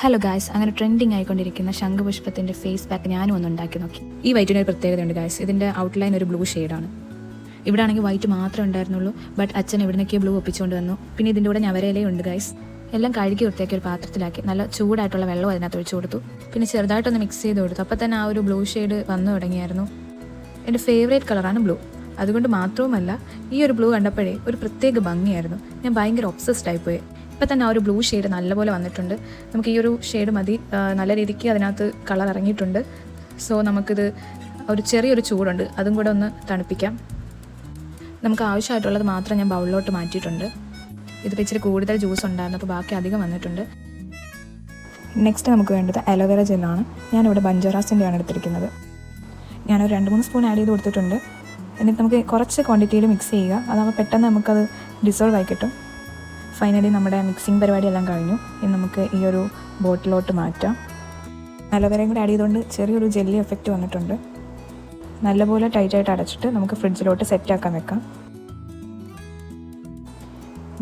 Hello guys, അങ്ങനെ trending ആയിക്കൊണ്ടിരിക്കുന്ന ശംഖുപുഷ്പത്തിൻ്റെ face pack ഞാനും ഒന്ന് ഉണ്ടാക്കി നോക്കി. ഈ വൈറ്റിന് ഒരു പ്രത്യേകതയുണ്ട് ഗായ്സ്. ഇതിൻ്റെ ഔട്ട്ലൈൻ ഒരു ബ്ലൂ ഷെയ്ഡാണ്. ഇവിടെ ആണെങ്കിൽ വൈറ്റ് മാത്രമേ ഉണ്ടായിരുന്നുള്ളൂ. ബട്ട് അച്ഛൻ എവിടുന്നൊക്കെ ബ്ലൂ ഒപ്പിച്ചുകൊണ്ട് വന്നു. പിന്നെ ഇതിൻ്റെ കൂടെ ഞവരയിലേ ഉണ്ട് ഗായ്സ്. എല്ലാം കഴുകി വൃത്തിയാക്കി ഒരു പാത്രത്തിലാക്കി നല്ല ചൂടായിട്ടുള്ള വെള്ളം അതിനകത്ത് ഒഴിച്ചു കൊടുത്തു. പിന്നെ ചെറുതായിട്ടൊന്ന് മിക്സ് ചെയ്ത് കൊടുത്തു. അപ്പോൾ തന്നെ ആ ഒരു ബ്ലൂ ഷെയ്ഡ് വന്നു തുടങ്ങിയായിരുന്നു. എൻ്റെ ഫേവറേറ്റ് കളറാണ് ബ്ലൂ. അതുകൊണ്ട് മാത്രവുമല്ല, ഈ ഒരു ബ്ലൂ കണ്ടപ്പോഴേ ഒരു പ്രത്യേക ഭംഗിയായിരുന്നു. ഞാൻ ഭയങ്കര ഒബ്സസ്ഡ് ആയിപ്പോയി. ഇപ്പം തന്നെ ആ ഒരു ബ്ലൂ ഷെയ്ഡ് നല്ലപോലെ വന്നിട്ടുണ്ട്. നമുക്ക് ഈ ഒരു ഷെയ്ഡ് മതി. നല്ല രീതിക്ക് അതിനകത്ത് കളർ ഇറങ്ങിയിട്ടുണ്ട്. സോ നമുക്കിത് ഒരു ചെറിയൊരു ചൂടുണ്ട്, അതും കൂടെ ഒന്ന് തണുപ്പിക്കാം. നമുക്ക് ആവശ്യമായിട്ടുള്ളത് മാത്രം ഞാൻ ബൗളിലോട്ട് മാറ്റിയിട്ടുണ്ട്. ഇതിപ്പോൾ ഇച്ചിരി കൂടുതൽ ജ്യൂസ് ഉണ്ടായിരുന്നു, അപ്പോൾ ബാക്കി അധികം വന്നിട്ടുണ്ട്. നെക്സ്റ്റ് നമുക്ക് വേണ്ടത് അലോവേറ ജെല്ലാണ്. ഞാനിവിടെ ബഞ്ചറാസിൻ്റെയാണ് എടുത്തിരിക്കുന്നത്. ഞാനൊരു 2-3 സ്പൂൺ ആഡ് ചെയ്ത് കൊടുത്തിട്ടുണ്ട്. എന്നിട്ട് നമുക്ക് കുറച്ച് ക്വാണ്ടിറ്റിയിൽ മിക്സ് ചെയ്യുക. അതാകുമ്പോൾ പെട്ടെന്ന് നമുക്കത് ഡിസോൾവ് ആയി കിട്ടും. ഫൈനലി നമ്മുടെ മിക്സിങ് പരിപാടിയെല്ലാം കഴിഞ്ഞു. ഇനി നമുക്ക് ഈ ഒരു ബോട്ടിലോട്ട് മാറ്റാം. അലോവേറയും കൂടെ ആഡ് ചെയ്തുകൊണ്ട് ചെറിയൊരു ജെല്ലി എഫക്റ്റ് വന്നിട്ടുണ്ട്. നല്ലപോലെ ടൈറ്റായിട്ട് അടച്ചിട്ട് നമുക്ക് ഫ്രിഡ്ജിലോട്ട് സെറ്റാക്കാൻ വെക്കാം.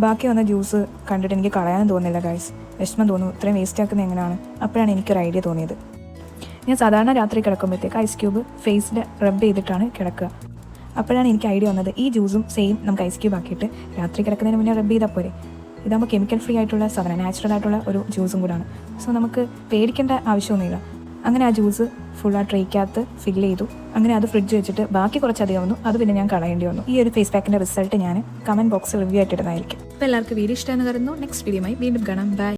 ബാക്കി വന്ന ജ്യൂസ് കണ്ടിട്ട് എനിക്ക് കളയാനും തോന്നില്ല ഗൈസ്. വിഷമം തോന്നുന്നു, ഇത്രയും വേസ്റ്റ് ആക്കുന്നത് എങ്ങനെയാണ്. അപ്പോഴാണ് എനിക്കൊരു ഐഡിയ തോന്നിയത്. ഞാൻ സാധാരണ രാത്രി കിടക്കുമ്പോഴത്തേക്ക് ഐസ് ക്യൂബ് ഫേസിൽ റബ്ബ് ചെയ്തിട്ടാണ് കിടക്കുക. അപ്പോഴാണ് എനിക്ക് ഐഡിയ വന്നത്, ഈ ജ്യൂസും സെയിം നമുക്ക് ഐസ് ക്യൂബ് ആക്കിയിട്ട് രാത്രി കിടക്കുന്നതിന് മുന്നേ റബ്ബ് ചെയ്താൽ പോരെ. ഇതാകുമ്പോൾ കെമിക്കൽ ഫ്രീ ആയിട്ടുള്ള സാധനം, നാച്ചുറൽ ആയിട്ടുള്ള ഒരു ജ്യൂസും കൂടാണ്. സോ നമുക്ക് പേടിക്കേണ്ട ആവശ്യമൊന്നുമില്ല. അങ്ങനെ ആ ജ്യൂസ് ഫുൾ ആ ട്രേക്കകത്ത് ഫില്ല് ചെയ്തു. അങ്ങനെ അത് ഫ്രിഡ്ജ് വെച്ചിട്ട് ബാക്കി കുറച്ചധികം വന്നു. അത് പിന്നെ ഞാൻ കളയേണ്ടി വന്നു. ഈ ഒരു ഫേസ് പാക്കിൻ്റെ റിസൾട്ട് ഞാൻ കമൻറ്റ് ബോക്സിൽ റിവ്യൂ ആയിട്ട് ഇടുന്നതായിരിക്കും. അപ്പോൾ എല്ലാവർക്കും വീഡിയോ ഇഷ്ടമെന്ന് കരുതുന്നു. നെക്സ്റ്റ് വീഡിയോയുമായി വീണ്ടും കാണാം. ബൈ.